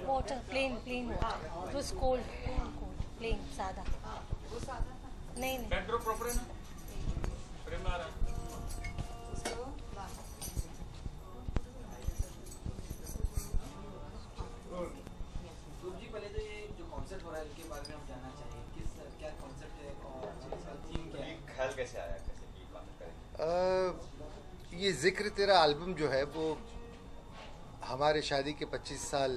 Water plain water, it was cold, plain सादा, नहीं जी, पहले तो ये जो कॉन्सेप्ट हो रहा है इसके बारे में हम जानना चाहिए, क्या कॉन्सेप्ट है और इसका थीम क्या है, ख्याल कैसे आया, कैसे ये कॉन्सेप्ट करेंगे? ये जिक्र तेरा एल्बम जो है वो हमारे शादी के 25 साल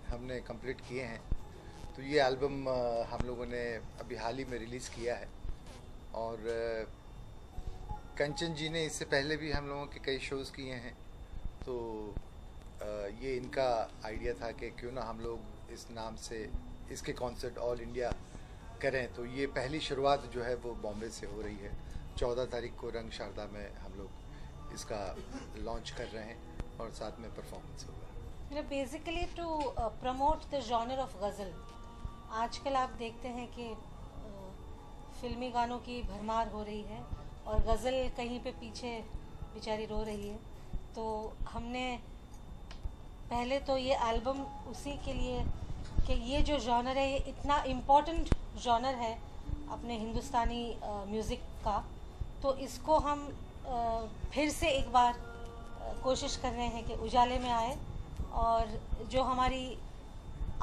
हमने कंप्लीट किए हैं, तो ये एल्बम हम लोगों ने अभी हाल ही में रिलीज़ किया है। और कंचन जी ने इससे पहले भी हम लोगों के कई शोज़ किए हैं, तो ये इनका आइडिया था कि क्यों ना हम लोग इस नाम से इसके कॉन्सर्ट ऑल इंडिया करें। तो ये पहली शुरुआत जो है वो बॉम्बे से हो रही है। 14 तारीख को रंग शारदा में हम लोग इसका लॉन्च कर रहे हैं और साथ में परफॉर्मेंस होगा। Basically to promote the genre of ghazal. आजकल आप देखते हैं कि फिल्मी गानों की भरमार हो रही है और गज़ल कहीं पे पीछे बेचारी रो रही है, तो हमने पहले तो ये एल्बम उसी के लिए कि ये जो जॉनर है ये इतना इम्पोर्टेंट जॉनर है अपने हिंदुस्तानी म्यूज़िक का, तो इसको हम फिर से एक बार कोशिश कर रहे हैं कि उजाले में आए और जो हमारी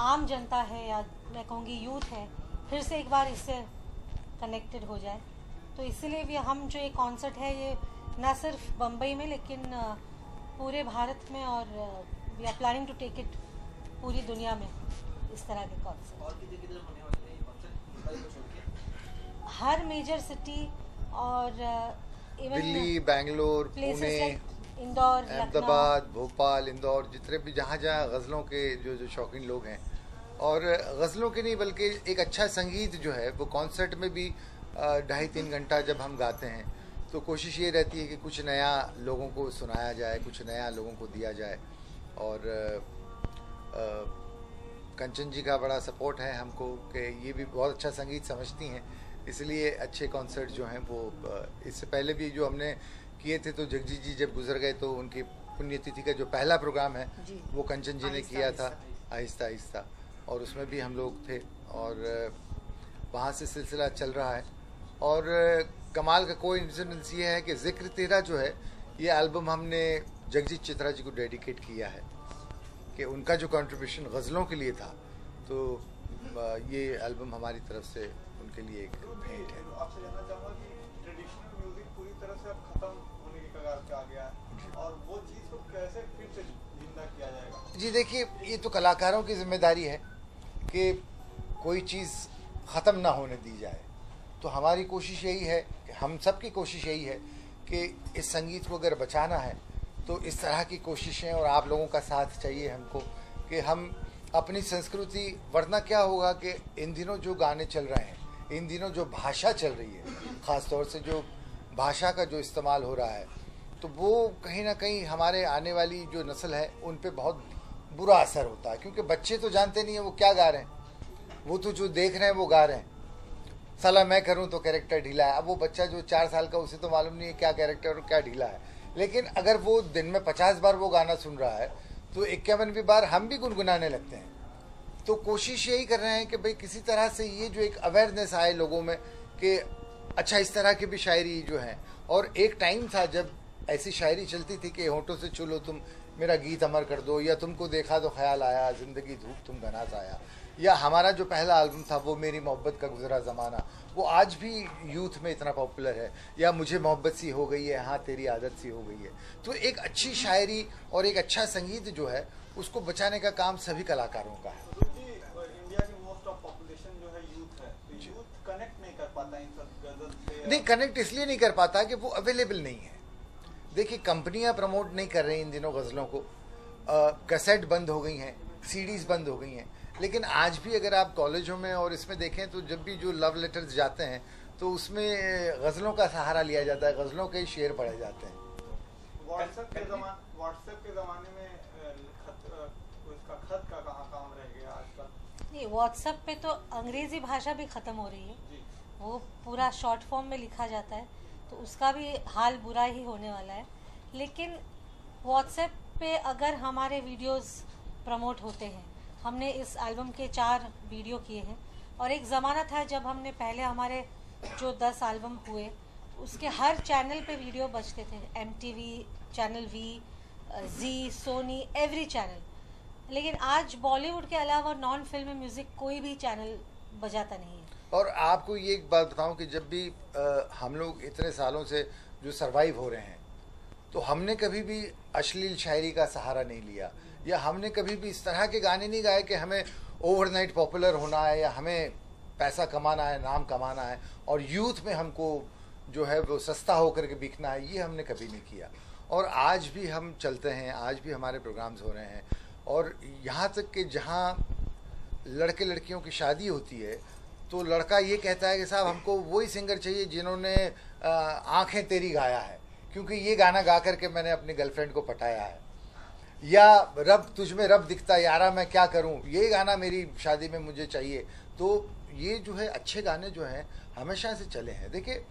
आम जनता है या मैं कहूँगी यूथ है फिर से एक बार इससे कनेक्टेड हो जाए। तो इसीलिए भी हम जो ये कॉन्सर्ट है ये ना सिर्फ बम्बई में लेकिन पूरे भारत में और we are planning to take it पूरी दुनिया में इस तरह के कॉन्सर्ट। और किधर होने वाले हैं कॉन्सर्ट? हर मेजर सिटी और दिल्ली, बेंगलोर, पुणे, इंदौर, अहमदाबाद, भोपाल, इंदौर, जितने भी जहाँ गज़लों के जो शौकीन लोग हैं, और गज़लों के नहीं बल्कि एक अच्छा संगीत जो है वो कॉन्सर्ट में भी 2.5-3 घंटा जब हम गाते हैं तो कोशिश ये रहती है कि कुछ नया लोगों को सुनाया जाए, कुछ नया लोगों को दिया जाए। और कंचन जी का बड़ा सपोर्ट है हमको कि ये भी बहुत अच्छा संगीत समझती हैं, इसलिए अच्छे कॉन्सर्ट जो हैं वो इससे पहले भी जो हमने किए थे, तो जगजीत जी जब गुजर गए तो उनकी पुण्यतिथि का जो पहला प्रोग्राम है वो कंचन जी ने किया था आहिस्ता आहिस्ता, और उसमें भी हम लोग थे और वहाँ से सिलसिला चल रहा है। और कमाल का कोई इंसिडेंस ये है कि जिक्र तेरा जो है ये एल्बम हमने जगजीत चित्रा जी को डेडिकेट किया है कि उनका जो कंट्रीब्यूशन गज़लों के लिए था, तो ये एल्बम हमारी तरफ से उनके लिए एक भेंट है। आपसे जानना चाहूँगा कि ट्रेडिशनल म्यूजिक पूरी तरह से अब खत्म होने के कगार पे आ गया है और वो चीज़ को कैसे फिर से जिंदा किया जाएगा? जी देखिए, ये तो कलाकारों की जिम्मेदारी है कि कोई चीज़ ख़त्म ना होने दी जाए। तो हमारी कोशिश यही है कि हम सब की कोशिश यही है कि इस संगीत को अगर बचाना है तो इस तरह की कोशिशें और आप लोगों का साथ चाहिए हमको कि हम अपनी संस्कृति, वरना क्या होगा कि इन दिनों जो गाने चल रहे हैं, इन दिनों जो भाषा चल रही है, ख़ास तौर से जो भाषा का जो इस्तेमाल हो रहा है, तो वो कहीं ना कहीं हमारे आने वाली जो नस्ल है उन पे बहुत बुरा असर होता है, क्योंकि बच्चे तो जानते नहीं है वो क्या गा रहे हैं, वो तो जो देख रहे हैं वो गा रहे हैं। साला मैं करूं तो कैरेक्टर ढीला है, अब वो बच्चा जो 4 साल का, उसे तो मालूम नहीं है क्या कैरेक्टर और क्या ढीला है, लेकिन अगर वो दिन में 50 बार वो गाना सुन रहा है तो 51वीं बार हम भी गुनगुनाने लगते हैं। तो कोशिश यही कर रहे हैं कि भाई किसी तरह से ये जो एक अवेयरनेस आए लोगों में कि अच्छा इस तरह की भी शायरी जो है। और एक टाइम था जब ऐसी शायरी चलती थी कि होठों से छू लो तुम मेरा गीत अमर कर दो, या तुमको देखा तो ख्याल आया, जिंदगी धूप तुम घना आया, या हमारा जो पहला एल्बम था वो मेरी मोहब्बत का गुजरा ज़माना, वो आज भी यूथ में इतना पॉपुलर है, या मुझे मोहब्बत सी हो गई है, हाँ तेरी आदत सी हो गई है। तो एक अच्छी शायरी और एक अच्छा संगीत जो है उसको बचाने का काम सभी कलाकारों का है। इंडिया की मोस्ट ऑफ पॉपुलेशन जो है यूथ है, तो यूथ कनेक्ट नहीं कर पाता इन सब गजल से। नहीं, कनेक्ट इसलिए नहीं कर पाता कि वो अवेलेबल नहीं है। देखिए, कंपनियां प्रमोट नहीं कर रही इन दिनों गज़लों को, कैसेट बंद हो गई हैं, सीडीज बंद हो गई हैं, लेकिन आज भी अगर आप कॉलेजों में और इसमें देखें तो जब भी जो लव लेटर्स जाते हैं तो उसमें गज़लों का सहारा लिया जाता है, गज़लों के शेर पढ़े जाते हैं। व्हाट्सएप के ज़माने में खत का कहाँ काम रह गया आजकल? नहीं, व्हाट्सएप पे तो अंग्रेजी भाषा भी ख़त्म हो रही है, वो पूरा पूरा शॉर्ट फॉर्म में लिखा जाता है तो उसका भी हाल बुरा ही होने वाला है। लेकिन व्हाट्सएप पे अगर हमारे वीडियोस प्रमोट होते हैं, हमने इस एल्बम के 4 वीडियो किए हैं और एक ज़माना था जब हमने पहले हमारे जो 10 एल्बम हुए उसके हर चैनल पे वीडियो बजते थे, MTV, चैनल V, जी, सोनी, एवरी चैनल। लेकिन आज बॉलीवुड के अलावा नॉन फिल्म म्यूज़िक कोई भी चैनल बजाता नहीं है। और आपको ये एक बात बताऊं कि जब भी हम लोग इतने सालों से जो सरवाइव हो रहे हैं तो हमने कभी भी अश्लील शायरी का सहारा नहीं लिया, या हमने कभी भी इस तरह के गाने नहीं गाए कि हमें ओवरनाइट पॉपुलर होना है या हमें पैसा कमाना है, नाम कमाना है और यूथ में हमको जो है वो सस्ता होकर के बिकना है। ये हमने कभी नहीं किया। और आज भी हम चलते हैं, आज भी हमारे प्रोग्राम्स हो रहे हैं। और यहाँ तक कि जहाँ लड़के लड़कियों की शादी होती है तो लड़का ये कहता है कि साहब हमको वही सिंगर चाहिए जिन्होंने आंखें तेरी गाया है, क्योंकि ये गाना गा करके मैंने अपनी गर्लफ्रेंड को पटाया है, या रब तुझमें रब दिखता यारा मैं क्या करूं, ये गाना मेरी शादी में मुझे चाहिए। तो ये जो है अच्छे गाने जो हैं हमेशा से चले हैं। देखिए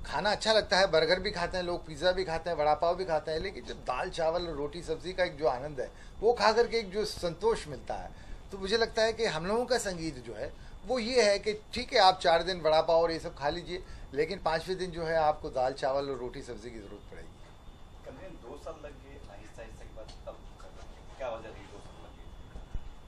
खाना अच्छा लगता है, बर्गर भी खाते हैं लोग, पिज़्ज़ा भी खाते हैं, वड़ा पाव भी खाते हैं, लेकिन जब दाल चावल रोटी सब्जी का एक जो आनंद है वो खा करके एक जो संतोष मिलता है, तो मुझे लगता है कि हम लोगों का संगीत जो है वो ये है कि ठीक है आप 4 दिन वड़ा पाव और ये सब खा लीजिए, लेकिन 5वें दिन जो है आपको दाल चावल और रोटी सब्जी की जरूरत पड़ेगी। कल 2 साल लग गए आहिस्ता आहिस्ता के बाद, तब क्या वजह रही 2 साल लगे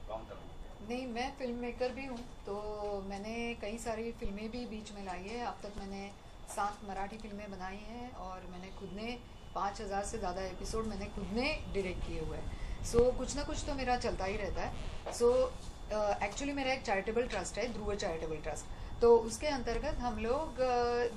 काम करने? नहीं, मैं फिल्म मेकर भी हूँ, तो मैंने कई सारी फिल्में भी बीच में लाई है। अब तक मैंने 7 मराठी फिल्में बनाई हैं और मैंने खुद ने 5000 से ज़्यादा एपिसोड मैंने खुद ने डायरेक्ट किए हुए हैं। सो कुछ ना कुछ तो मेरा चलता ही रहता है। सो एक्चुअली मेरा एक चैरिटेबल ट्रस्ट है, ध्रुव चैरिटेबल ट्रस्ट। तो उसके अंतर्गत हम लोग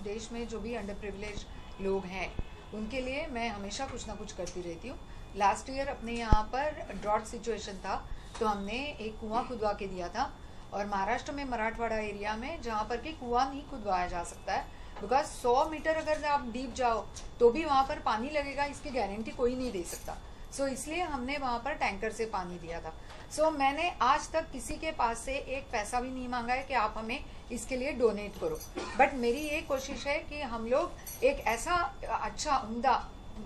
देश में जो भी अंडर प्रिविलेज लोग हैं उनके लिए मैं हमेशा कुछ ना कुछ करती रहती हूँ। लास्ट ईयर अपने यहाँ पर ड्रॉट सिचुएशन था तो हमने एक कुआं खुदवा के दिया था, और महाराष्ट्र में मराठवाड़ा एरिया में जहाँ पर कि कुआं नहीं खुदवाया जा सकता है, बिकॉज 100 मीटर अगर आप डीप जाओ तो भी वहाँ पर पानी लगेगा, इसकी गारंटी कोई नहीं दे सकता। सो इसलिए हमने वहाँ पर टैंकर से पानी दिया था। सो मैंने आज तक किसी के पास से एक पैसा भी नहीं मांगा है कि आप हमें इसके लिए डोनेट करो, बट मेरी ये कोशिश है कि हम लोग एक ऐसा अच्छा उम्दा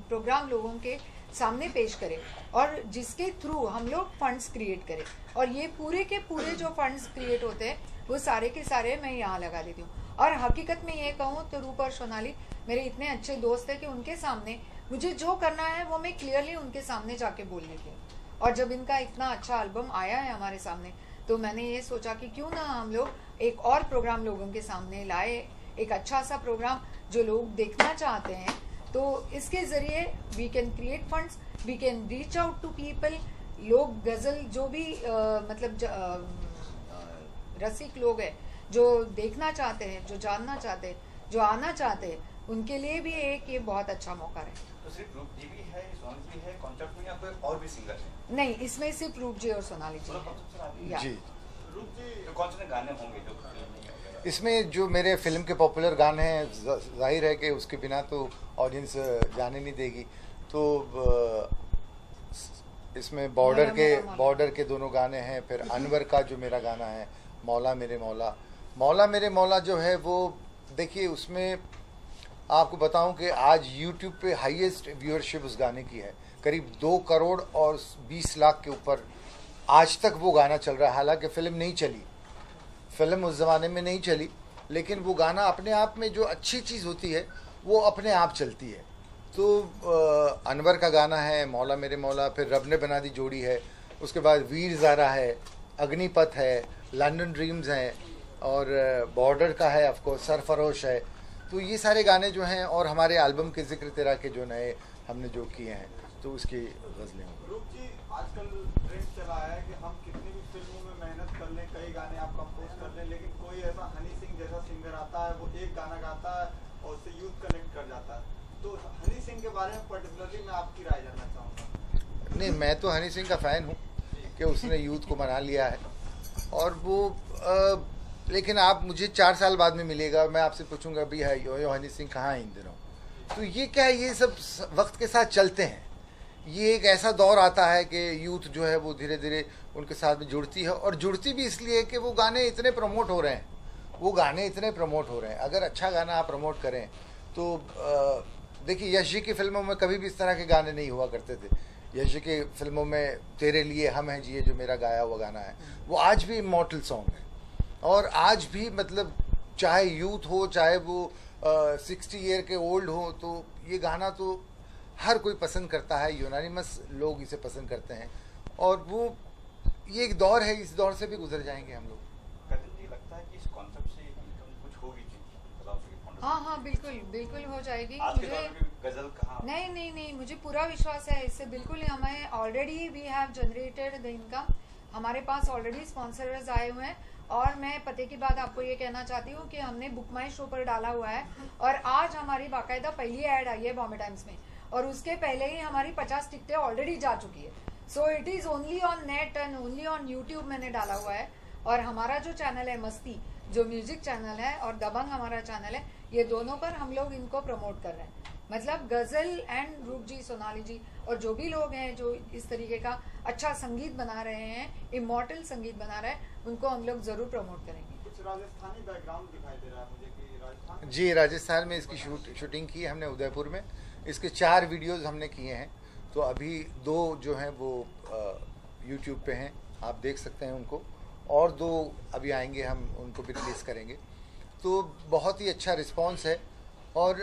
प्रोग्राम लोगों के सामने पेश करें और जिसके थ्रू हम लोग फंड्स क्रिएट करें, और ये पूरे के पूरे जो फंड्स क्रिएट होते हैं वो सारे के सारे मैं यहाँ लगा देती हूँ। और हकीकत में ये कहूँ तो रूप और सोनाली मेरे इतने अच्छे दोस्त हैं कि उनके सामने मुझे जो करना है वो मैं क्लियरली उनके सामने जाके बोल लेती हूँ। और जब इनका इतना अच्छा एल्बम आया है हमारे सामने तो मैंने ये सोचा कि क्यों ना हम लोग एक और प्रोग्राम लोगों के सामने लाए, एक अच्छा सा प्रोग्राम जो लोग देखना चाहते हैं। तो इसके जरिए we can create funds, we can reach out to people. लोग गजल जो भी रसिक लोग हैं जो देखना चाहते हैं, जो जानना चाहते हैं, जो आना चाहते हैं, उनके लिए भी एक ये बहुत अच्छा मौका है। तो सिर्फ रूप जी भी है, सोनाली भी है कॉन्सेप्ट में, या कोई और भी सिंगर है? नहीं, इसमें सिर्फ रूप जी और सोनाली जी जी। रूप जी तो कौन से गाने होंगे जो इसमें जो मेरे फिल्म के पॉपुलर गाने हैं, जाहिर है कि उसके बिना तो ऑडियंस जाने नहीं देगी। तो इसमें बॉर्डर के दोनों गाने हैं, फिर अनवर का जो मेरा गाना है मौला मेरे मौला, मौला मेरे मौला जो है वो देखिए उसमें आपको बताऊं कि आज YouTube पे हाईएस्ट व्यूअरशिप उस गाने की है, करीब 2 करोड़ और 20 लाख के ऊपर आज तक वो गाना चल रहा है। हालांकि फिल्म नहीं चली, फिल्म उस ज़माने में नहीं चली, लेकिन वो गाना अपने आप में जो अच्छी चीज़ होती है वो अपने आप चलती है। तो अनवर का गाना है मौला मेरे मौला, फिर रब ने बना दी जोड़ी है, उसके बाद वीर ज़ारा है, अग्निपथ है, लंदन ड्रीम्स हैं, और बॉर्डर का है ऑफकोर्स, सरफरोश है। तो ये सारे गाने जो हैं, और हमारे एल्बम के जिक्र तेरा के जो नए हमने जो किए हैं तो उसकी गज़लें होंगी। रूप जी, आजकल ट्रेंड चला है कि हम कितनी भी फिल्मों में मेहनत कर लें, कई गाने आप कंपोज कर लें, लेकिन कोई ऐसा हनी सिंह जैसा सिंगर आता है, वो एक गाना गाता है और उससे यूथ कनेक्ट कर जाता है। तो हनी सिंह के बारे में पर्टिकुलरली मैं आपकी राय जानना चाहूँगा। नहीं, मैं तो हनी सिंह का फ़ैन हूँ कि उसने यूथ को मना लिया है, और वो लेकिन आप मुझे 4 साल बाद में मिलेगा, मैं आपसे पूछूंगा भी है यो हनी सिंह कहाँ है इन दिनों। तो ये क्या है, ये सब वक्त के साथ चलते हैं। ये एक ऐसा दौर आता है कि यूथ जो है वो धीरे धीरे उनके साथ में जुड़ती है, और जुड़ती भी इसलिए कि वो गाने इतने प्रमोट हो रहे हैं, वो गाने इतने प्रमोट हो रहे हैं। अगर अच्छा गाना आप प्रमोट करें तो देखिए यश जी की फिल्मों में कभी भी इस तरह के गाने नहीं हुआ करते थे। यश जी की फिल्मों में तेरे लिए हम हैं जिए जो मेरा गाया हुआ गाना है, वो आज भी इमॉर्टल सॉन्ग है। और आज भी मतलब चाहे यूथ हो चाहे वो 60 ईयर के ओल्ड हो, तो ये गाना तो हर कोई पसंद करता है, यूनानिमस लोग इसे पसंद करते हैं। और वो ये एक दौर है, इस दौर से भी गुजर जाएंगे हम लोग। लगता है कि इस कॉन्सेप्ट से कुछ होगी चीज? हाँ बिल्कुल बिल्कुल हो जाएगी। मुझे गजल कहाँ? नहीं, मुझे पूरा विश्वास है इससे। बिल्कुल हमें already we have generated the income, हमारे पास ऑलरेडी स्पॉन्सर्स आए हुए हैं। और मैं पते की बात आपको ये कहना चाहती हूँ कि हमने बुक माई शो पर डाला हुआ है और आज हमारी बाकायदा पहली ऐड आई है बॉम्बे टाइम्स में, और उसके पहले ही हमारी 50 टिकटें ऑलरेडी जा चुकी है। So it is only on net and only on YouTube मैंने डाला हुआ है। और हमारा जो चैनल है मस्ती, जो म्यूजिक चैनल है, और दबंग हमारा चैनल है, ये दोनों पर हम लोग इनको प्रमोट कर रहे हैं। मतलब गजल एंड रूप जी, सोनाली जी और जो भी लोग हैं जो इस तरीके का अच्छा संगीत बना रहे हैं, इमॉर्टल संगीत बना रहे हैं, उनको हम लोग जरूर प्रमोट करेंगे। कुछ राजस्थानी बैकग्राउंड दिखाई दे रहा है मुझे कि राजस्थान। जी, राजस्थान में इसकी शूटिंग की हमने उदयपुर में। इसके 4 वीडियोस हमने किए हैं, तो अभी 2 जो हैं वो यूट्यूब पे हैं, आप देख सकते हैं उनको, और 2 अभी आएंगे, हम उनको भी रिलीज़ करेंगे। तो बहुत ही अच्छा रिस्पांस है। और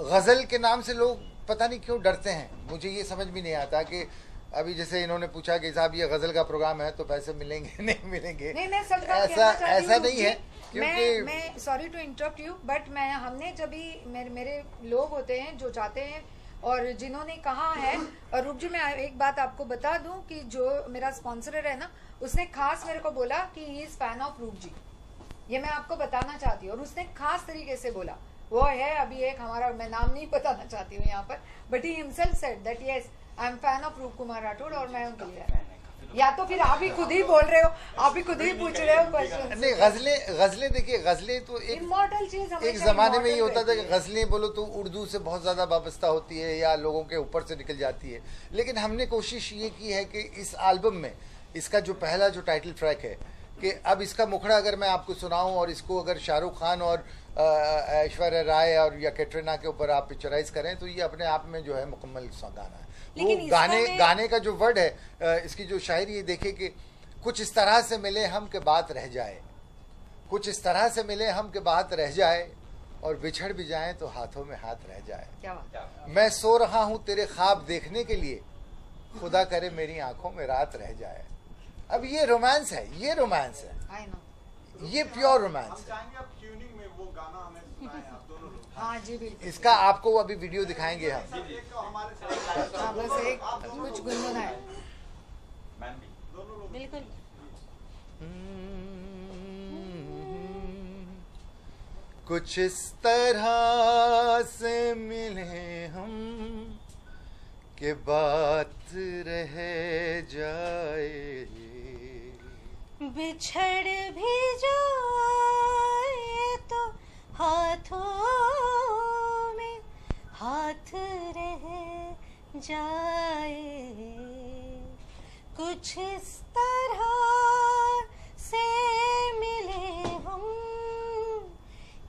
गज़ल के नाम से लोग पता नहीं क्यों डरते हैं, मुझे ये समझ भी नहीं आता कि अभी जैसे इन्होंने पूछा कि साहब ये गज़ल का प्रोग्राम है तो पैसे मिलेंगे नहीं मिलेंगे। नहीं, मैं सब ऐसा नहीं है, क्योंकि मैं sorry to interrupt you, but हमने जब भी मेरे लोग होते हैं जो जाते हैं और जिन्होंने कहा है, और रूप जी मैं एक बात आपको बता दूं कि जो मेरा स्पॉन्सर है ना, उसने खास मेरे को बोला कि ही इज फैन ऑफ रूप जी, ये मैं आपको बताना चाहती हूँ। और उसने खास तरीके से बोला, वो है अभी एक हमारा, मैं नाम नहीं बताना चाहती हूँ यहाँ पर, but he himself said that yes I am fan of रूप कुमार राठौड़। और मैं उनके लिए, या तो फिर आप ही खुद ही बोल रहे हो, आप ही खुद ही पूछ रहे हो क्वेश्चन। नहीं, गजलें देखिए, गजलें तो एक इमॉर्टल चीज, एक जमाने में ये होता था कि गजलें बोलो तो उर्दू से बहुत ज़्यादा वाबस्ता होती है या लोगों के ऊपर से निकल जाती है। लेकिन हमने कोशिश ये की है कि इस एल्बम में इसका जो पहला जो टाइटल ट्रैक है, कि अब इसका मुखड़ा अगर मैं आपको सुनाऊं और इसको अगर शाहरुख खान और ऐश्वर्या राय और या कैटरीना के ऊपर आप पिक्चराइज करें तो ये अपने आप में जो है मुकम्मल गाना है। वो गाने का जो वर्ड है, इसकी जो शायरी है, देखिए कि कुछ इस तरह से मिले हम के बात रह जाए, कुछ इस तरह से मिले हम के बात रह जाए, और बिछड़ भी जाए तो हाथों में हाथ रह जाए। क्या बात। मैं सो रहा हूँ तेरे ख्वाब देखने के लिए, खुदा करे मेरी आंखों में रात रह जाए। अब ये रोमांस है, ये रोमांस है, आई नो, ये प्योर रोमांस हम चाहेंगे आप ट्यूनिंग में वो गाना हमें सुनाएं आप दोनों लोग। हाँ जी बिल्कुल, इसका आपको अभी वीडियो दिखाएंगे हम। एक हमारे साथ हाँ, बस एक कुछ गुनगुनाए दोनों लोग बिल्कुल। कुछ इस तरह से मिले हम के बात रह जाए, बिछड़ भी जाए तो हाथों में हाथ रह जाए, कुछ इस तरह से मिले हम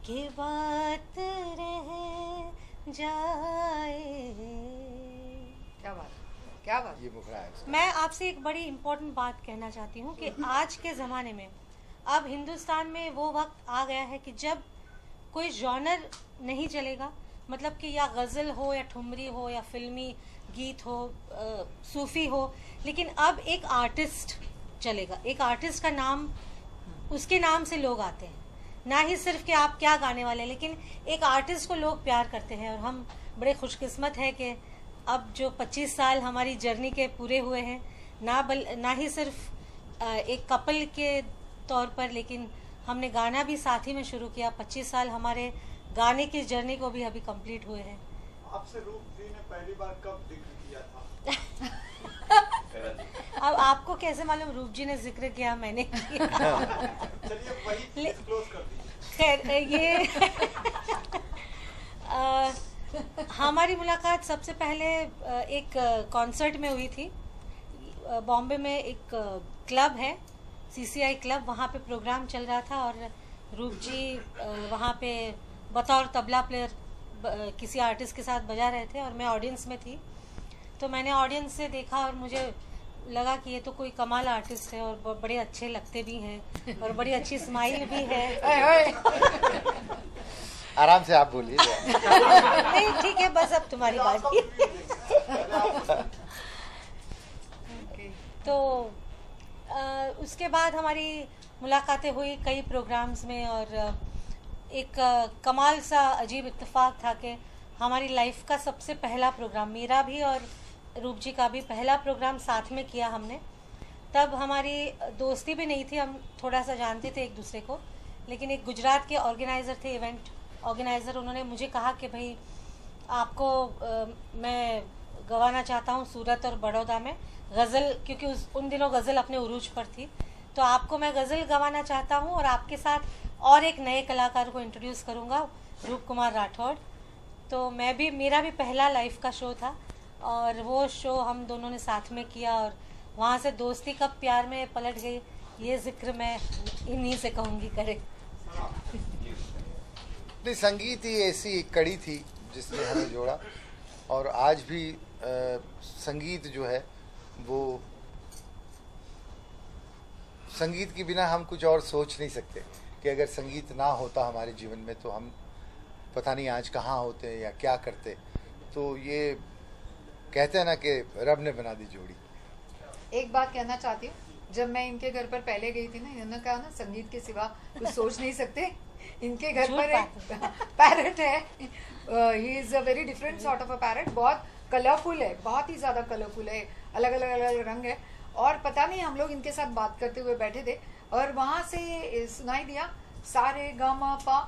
कि बात रह जाए। क्या बात, क्या बात। ये मुखड़ा है इसका। मैं आपसे एक बड़ी इम्पोर्टेंट बात कहना चाहती हूँ कि आज के ज़माने में अब हिंदुस्तान में वो वक्त आ गया है कि जब कोई जॉनर नहीं चलेगा, मतलब कि या गज़ल हो या ठुमरी हो या फिल्मी गीत हो, सूफ़ी हो, लेकिन अब एक आर्टिस्ट चलेगा। एक आर्टिस्ट का नाम, उसके नाम से लोग आते हैं, ना ही सिर्फ कि आप क्या गाने वाले हैं, लेकिन एक आर्टिस्ट को लोग प्यार करते हैं। और हम बड़े खुशकिस्मत हैं कि अब जो 25 साल हमारी जर्नी के पूरे हुए हैं, ना ही सिर्फ एक कपल के तौर पर, लेकिन हमने गाना भी साथ ही में शुरू किया। 25 साल हमारे गाने की जर्नी को भी अभी कंप्लीट हुए हैं। आपसे रूप जी ने पहली बार कब जिक्र किया था? अब आपको कैसे मालूम रूप जी ने जिक्र किया, मैंने किया? चलिए वही डिस्क्लोज कर दीजिए। खैर, ये हमारी मुलाकात सबसे पहले एक कॉन्सर्ट में हुई थी। बॉम्बे में एक क्लब है CCI क्लब, वहाँ पे प्रोग्राम चल रहा था और रूप जी वहाँ पे बतौर तबला प्लेयर किसी आर्टिस्ट के साथ बजा रहे थे और मैं ऑडियंस में थी। तो मैंने ऑडियंस से देखा और मुझे लगा कि ये तो कोई कमाल आर्टिस्ट है और बड़े अच्छे लगते भी हैं और बड़ी अच्छी स्माइल भी है। आराम से आप बोलिए। नहीं ठीक है, बस अब तुम्हारी बारी। तो उसके बाद हमारी मुलाकातें हुई कई प्रोग्राम्स में और एक कमाल सा अजीब इत्तेफाक था कि हमारी लाइफ का सबसे पहला प्रोग्राम, मेरा भी और रूप जी का भी पहला प्रोग्राम साथ में किया हमने। तब हमारी दोस्ती भी नहीं थी, हम थोड़ा सा जानते थे एक दूसरे को, लेकिन एक गुजरात के ऑर्गेनाइज़र थे, इवेंट ऑर्गेनाइज़र, उन्होंने मुझे कहा कि भाई आपको मैं गवाना चाहता हूँ सूरत और बड़ौदा में गज़ल, क्योंकि उन दिनों गज़ल अपने उरूज पर थी, तो आपको मैं गज़ल गवाना चाहता हूँ और आपके साथ और एक नए कलाकार को इंट्रोड्यूस करूँगा, रूप कुमार राठौड़। तो मेरा भी पहला लाइव का शो था और वो शो हम दोनों ने साथ में किया और वहाँ से दोस्ती कब प्यार में पलट गई, ये जिक्र मैं इन्हीं से कहूँगी करे। नहीं, संगीत ही ऐसी एक कड़ी थी जिसने हमें जोड़ा और आज भी संगीत जो है वो, संगीत के बिना हम कुछ और सोच नहीं सकते कि अगर संगीत ना होता हमारे जीवन में तो हम पता नहीं आज कहाँ होते या क्या करते। तो ये कहते हैं ना कि रब ने बना दी जोड़ी। एक बात कहना चाहती हूँ, जब मैं इनके घर पर पहले गई थी ना, इन्होंने कहा ना संगीत के सिवा कुछ सोच नहीं सकते। इनके घर पर एक पैरट है, he is a very different sort of a parrot, बहुत कलरफुल है, बहुत ही ज्यादा कलरफुल है, अलग अलग रंग है। और पता नहीं हम लोग इनके साथ बात करते हुए बैठे थे और वहां से सुनाई दिया सारे गा मा पा।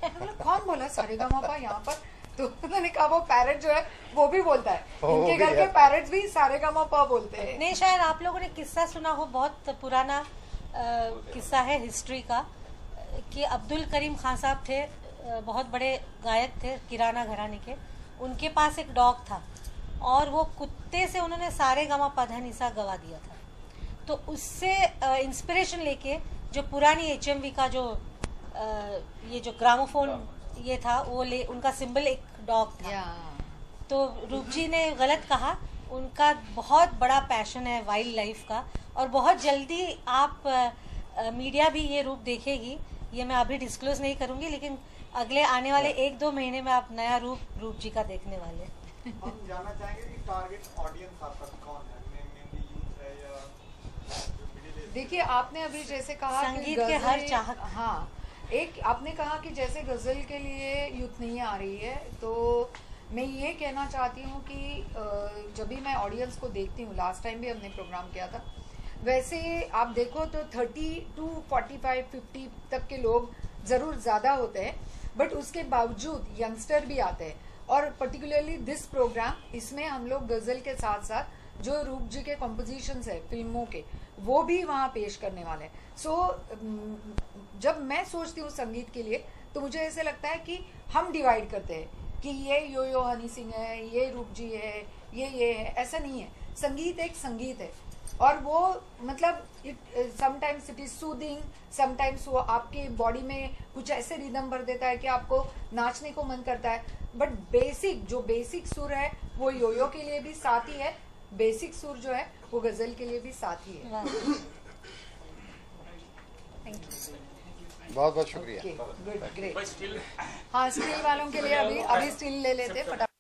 कौन बोला सारे गा मा पा यहाँ पर? तो उन्होंने कहा वो पैरट जो है वो भी बोलता है, इनके घर के पैरट्स भी सारे गा मा पा बोलते हैं। नहीं, शायद आप लोगों ने किस्सा सुना हो, बहुत पुराना किस्सा है हिस्ट्री का, कि अब्दुल करीम खान साहब थे, बहुत बड़े गायक थे किराना घराने के, उनके पास एक डॉग था और वो कुत्ते से उन्होंने सारे गा मा पा धा नी सा गवा दिया था। तो उससे इंस्पिरेशन लेके जो पुरानी HMV का जो ये जो ग्रामोफोन ये था वो उनका सिंबल एक डॉग था। तो रूप जी ने गलत कहा, उनका बहुत बड़ा पैशन है वाइल्ड लाइफ का और बहुत जल्दी आप मीडिया भी ये रूप देखेगी, ये मैं अभी डिस्क्लोज नहीं करूंगी, लेकिन अगले आने वाले 1-2 महीने में आप नया रूप जी का देखने वाले। हम जानना चाहेंगे कि टारगेट ऑडियंस आपका कौन है, मेनली यूथ है या मिडिल एज? देखिए, आपने अभी जैसे कहा संगीत के हर चाहत, हाँ, एक आपने कहा कि जैसे गजल के लिए यूथ नहीं आ रही है, तो मैं ये कहना चाहती हूँ कि जब भी मैं ऑडियंस को देखती हूँ, लास्ट टाइम भी हमने प्रोग्राम किया था, वैसे आप देखो तो 30 to 45-50 तक के लोग जरूर ज्यादा होते हैं, बट उसके बावजूद यंगस्टर भी आते हैं। और पर्टिकुलरली दिस प्रोग्राम, इसमें हम लोग गजल के साथ साथ जो रूप जी के कॉम्पोजिशंस है फिल्मों के, वो भी वहाँ पेश करने वाले हैं। सो जब मैं सोचती हूँ संगीत के लिए, तो मुझे ऐसे लगता है कि हम डिवाइड करते हैं कि ये यो हनी सिंह है, ये रूप जी है, ये है, ऐसा नहीं है। संगीत एक संगीत है और वो मतलब sometimes it is soothing, sometimes वो आपके बॉडी में कुछ ऐसे रिदम भर देता है कि आपको नाचने को मन करता है। बट बेसिक सुर है वो योयो के लिए भी साथ ही है, बेसिक सुर जो है वो गजल के लिए भी साथ ही है। बहुत बहुत शुक्रिया। Good, great. हाँ, स्टिल वालों के लिए अभी स्टिल ले लेते फटाफट।